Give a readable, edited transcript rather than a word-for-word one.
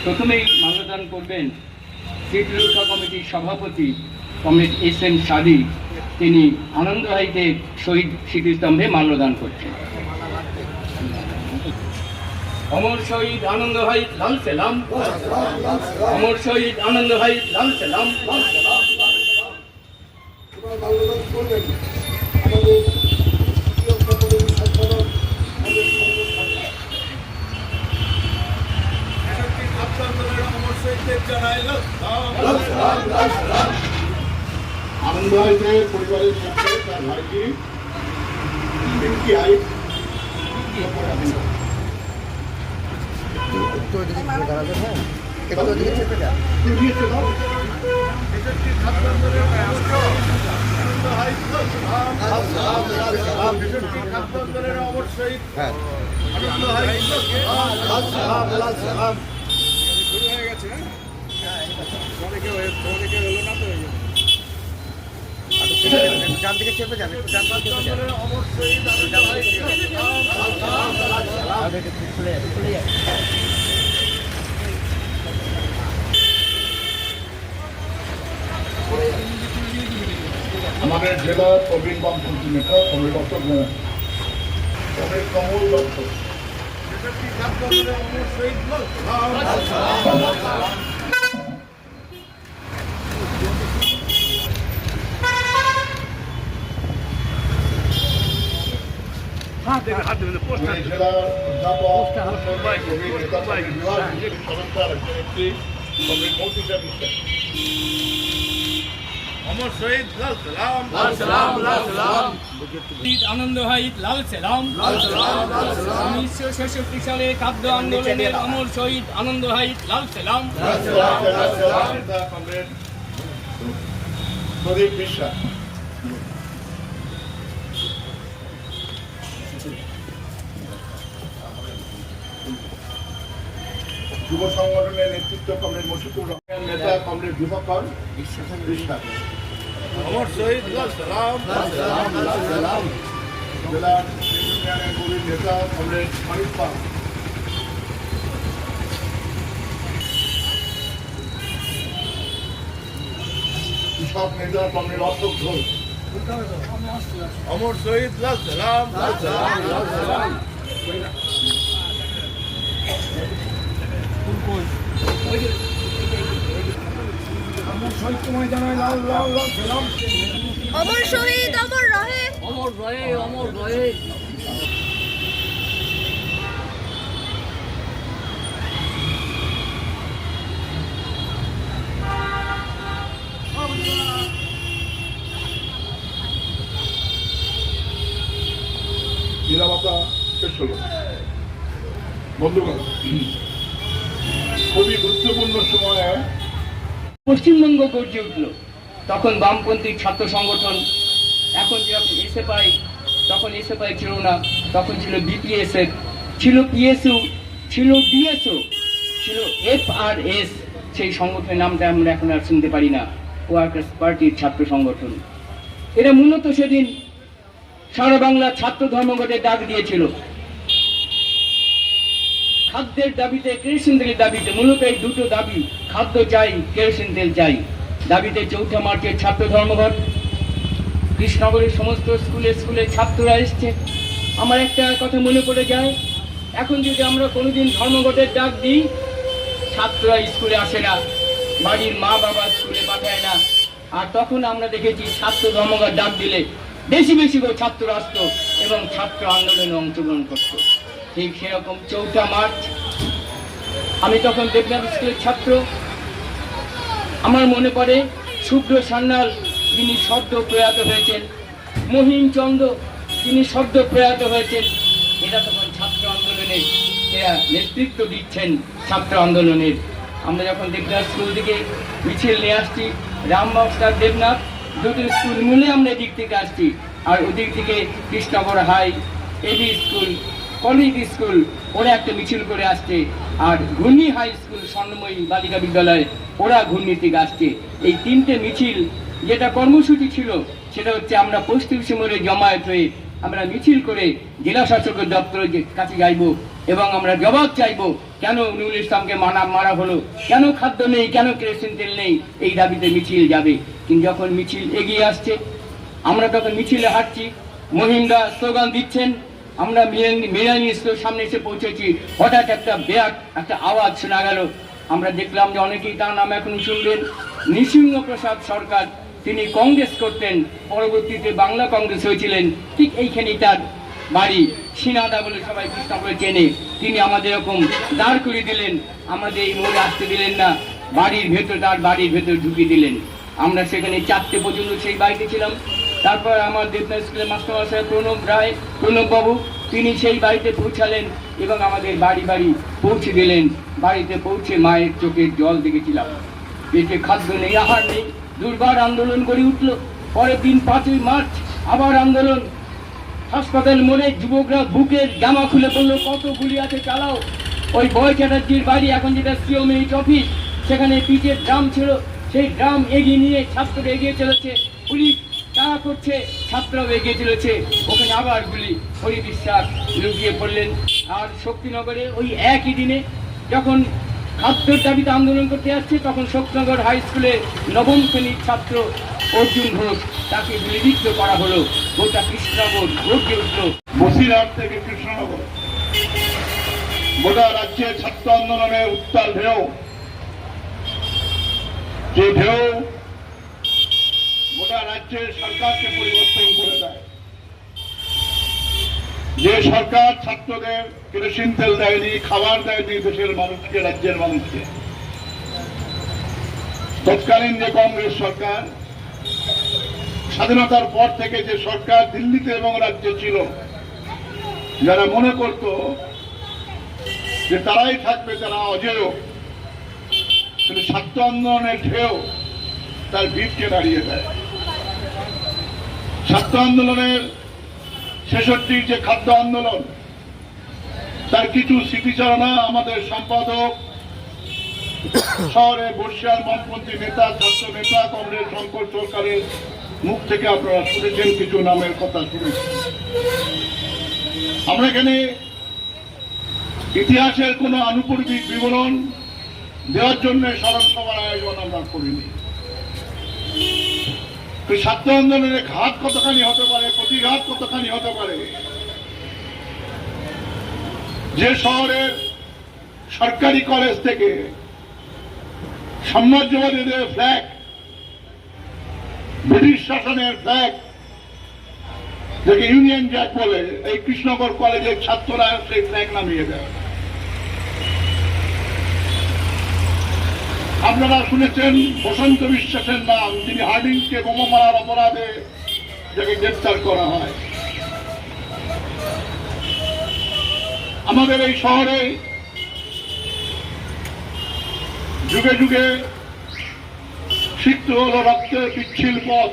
প্রথমেই মাল্যদান করবেন স্মৃতিরক্ষা কমিটির সভাপতি কমরেড এস.এম. সাদি। তিনি আনন্দহাইতে শহীদ স্মৃতিস্তম্ভে মাল্যদান করছেন। অমর শহীদ আনন্দভাই লাল সেলাম, অমর শহীদ আনন্দভাই লাল সেলাম। আনন্দহাইতে পরিবারের পক্ষে তার ভাইটি পিঙ্কি হাইট ডান দিকে চেপে যান, একটু ডান দিকে চেপে যান। আমাদের জেলার প্রবীণ বামপন্থী নেতা কমরেড ডক্টর কমরেড কমল দত্ত। জেলার অমর শহীদ লাল সালাম, আনন্দভাই লাল সেলাম। 1966 সালে খাদ্য আন্দোলনের অমর শহীদ আনন্দভাই লাল সেলাম। প্রদীপ বিশ্বাস। যুব সংগঠনের নেতৃত্ব কমরেড মশিকুর রহমান, নেতা কমরেড যুবকর বিশ্বাস। অমর শহীদ লাল সালাম, জেলার ইউনিয়নের গরিব নেতা কমরেড মানিক পাল। কৃষক নেতা কমরেড অশোক ঘোষ। অমর শহীদ লাল সালাম, অমর শহীদ অমর রহে, অমর রয়ে, অমর রয়ে। নিরাপত্তা শেষ হলো। বন্ধুগণ, খুবই গুরুত্বপূর্ণ সময়ে পশ্চিমবঙ্গ গর্জে উঠল। তখন বামপন্থী ছাত্র সংগঠন, এখন যখন এসএফআই, তখন এসএফআই ছিল না, তখন ছিল বিপিএসএফ, ছিল পিএসইউ, ছিল ডিএসও, ছিল এফআরএস। সেই সংগঠনের নামটা আমরা এখন আর শুনতে পারি না। ওয়ার্কার্স পার্টির ছাত্র সংগঠন। এরা মূলত সেদিন সারা বাংলা ছাত্র ধর্মঘটের ডাক দিয়েছিল। খাদ্যের দাবিতে, কেরোসিন তেলের দাবিতে, মূলত এই দুটো দাবি, খাদ্য চাই, কেরোসিন তেল চাই, দাবিতে 4 মার্চের ছাত্র ধর্মঘট। কৃষ্ণনগরের সমস্ত স্কুলে ছাত্ররা এসছে। আমার একটা কথা মনে পড়ে যায়, এখন যদি আমরা কোনোদিন ধর্মঘটের ডাক দিই, ছাত্ররা স্কুলে আসে না, বাড়ির মা বাবা স্কুলে পাঠায় না। আর তখন আমরা দেখেছি ছাত্র ধর্মঘট ডাক দিলে বেশি করে ছাত্র আসতো এবং ছাত্র আন্দোলনে অংশগ্রহণ করতো। ঠিক সেরকম 4 মার্চ, আমি তখন দেবনাথ স্কুলের ছাত্র। আমার মনে পড়ে শুভ্র সান্যাল, যিনি সদ্য প্রয়াত হয়েছেন, মহিম চন্দ্র, তিনি সদ্য প্রয়াত হয়েছেন। এরা তখন ছাত্র আন্দোলনের, এরা নেতৃত্ব দিচ্ছেন ছাত্র আন্দোলনের। আমরা যখন দেবনাথ স্কুল থেকে মিছিল নিয়ে আসছি, রামবাবসার দেবনাথ দুটো স্কুল মিলে আমরা এদিক থেকে আসছি, আর ওদিক থেকে Krishnanagar high, AB school, college school, ওরা একটা মিছিল করে আসছে। আর ঘূর্ণি হাই স্কুল, স্বর্ণময়ী বালিকা বিদ্যালয়, ওরা ঘূর্ণি থেকে আসছে। এই 3টে মিছিল, যেটা কর্মসূচি ছিল সেটা হচ্ছে আমরা পশ্চিম সিমরে জমায়েত হয়ে আমরা মিছিল করে জেলা শাসকের দপ্তরের কাছে যাইব এবং আমরা জবাব চাইবো, কেন নুরুল ইসলামকে মারা হলো, কেন খাদ্য নেই, কেন কেরোসিন তেল নেই, এই দাবিতে মিছিল যাবে। কিন্তু যখন মিছিল এগিয়ে আসছে, আমরা তখন মিছিলে হাঁটছি, মহিমরা স্লোগান দিচ্ছেন, আমরা মিরানি স্কুলের সামনে এসে পৌঁছেছি, হঠাৎ একটা আওয়াজ শোনা গেল। আমরা দেখলাম যে অনেকেই তার নাম এখন শুনবেন, নৃসিংহপ্রসাদ সরকার। তিনি কংগ্রেস করতেন, পরবর্তীতে বাংলা কংগ্রেস হয়েছিলেন, ঠিক এইখানেই তার বাড়ি, সিনাদা বলে সবাই কৃষ্ণনগরে চেনে। তিনি আমাদের এরকম দাঁড় করে দিলেন, আমাদের এই মোড়ে আসতে দিলেন না, তার বাড়ির ভেতর ঢুকিয়ে দিলেন। আমরা সেখানে 4টে পর্যন্ত সেই বাড়িতে ছিলাম। তারপর আমার দেবনা স্কুলের মাস্টারমশাই প্রণব বাবু, তিনি সেই বাড়িতে পৌঁছালেন এবং আমাদের বাড়ি পৌঁছে দিলেন। বাড়িতে পৌঁছে মায়ের চোখের জল দেখেছিলাম। পেটে খাদ্য নেই, আহার নেই, দুর্বার আন্দোলন করে উঠল। পরের দিন 5ই মার্চ আবার আন্দোলন। হাসপাতাল মোড়ে যুবকরা বুকের জামা খুলে বললো, কত গুলি আছে চালাও। ওই বয় চ্যাটার্জির বাড়ি, এখন যেটা সিওমিনিট অফিস, সেখানে পিচের ড্রাম ছিল, সেই ড্রাম এগিয়ে নিয়ে ছাত্ররা এগিয়ে চলেছে, পুলিশ তাড়া করছে, ছাত্ররাও এগিয়ে চলেছে। ওখানে আবার গুলি। হরি বিশ্বাস লুকিয়ে পড়লেন। আর শক্তিনগরে ওই একই দিনে যখন খাদ্যের দাবিতে আন্দোলন করতে আসছে, তখন শক্তিনগর হাই স্কুলে 9ম শ্রেণীর ছাত্র অর্জুন ঘোষ, তাকে গুলিবিদ্ধ করা হলো। গোটা কৃষ্ণনগর গর্জে উঠল। বসিরহাট থেকে কৃষ্ণনগর, গোটা রাজ্যে ছাত্র আন্দোলনের উত্তাল ঢেউ, যে ঢেউ গোটা রাজ্যের সরকারকে পরিবর্তন করে দেয়। যে সরকার ছাত্রদের কেরোসিন তেল দেয়নি, খাবার দেয়নি দেশের মানুষকে, রাজ্যের মানুষকে, তৎকালীন যে কংগ্রেস সরকার, স্বাধীনতার পর থেকে যে সরকার দিল্লিতে এবং রাজ্যে ছিল, যারা মনে করত যে তারাই থাকবে, তারা অজেয়, কিন্তু ছাত্র আন্দোলনের ঢেউ তার ভিতকে দাঁড়িয়ে দেয়। ছাত্র আন্দোলনের 66 যে খাদ্য আন্দোলন, তার কিছু স্মৃতিচারণা আমাদের সম্পাদক, শহরে বর্ষিয়ার মনপন্থী নেতা, ছাত্র নেতা, কংগ্রেস শঙ্কর সরকারের মুখ থেকে আপনারা শুনেছেন, কিছু নামের কথা শুনেছেন। আমরা এখানে ইতিহাসের কোন আনুপূর্বিক বিবরণ দেওয়ার জন্য স্মরণ সভার আয়োজন আমরা করিনি। ছাত্র আন্দোলনের ঘাত কতখানি হতে পারে, প্রতিঘাত কতখানি হতে পারে, যে শহরের সরকারি কলেজ থেকে সাম্রাজ্যবাদীদের ফ্ল্যাগ, ব্রিটিশ শাসনের ফ্ল্যাগ, যাকে ইউনিয়ন জ্যাক বলে, এই কৃষ্ণনগর কলেজের ছাত্ররা সেই ফ্ল্যাগ নামিয়ে দেয়। আপনারা শুনেছেন বসন্ত বিশ্বাসের নাম, যিনি হার্ডিংকে বোমা মারার অপরাধে যাকে গ্রেপ্তার করা হয়। আমাদের এই শহরে যুগে যুগে সিক্ত হল রক্তের পিচ্ছিল পথ।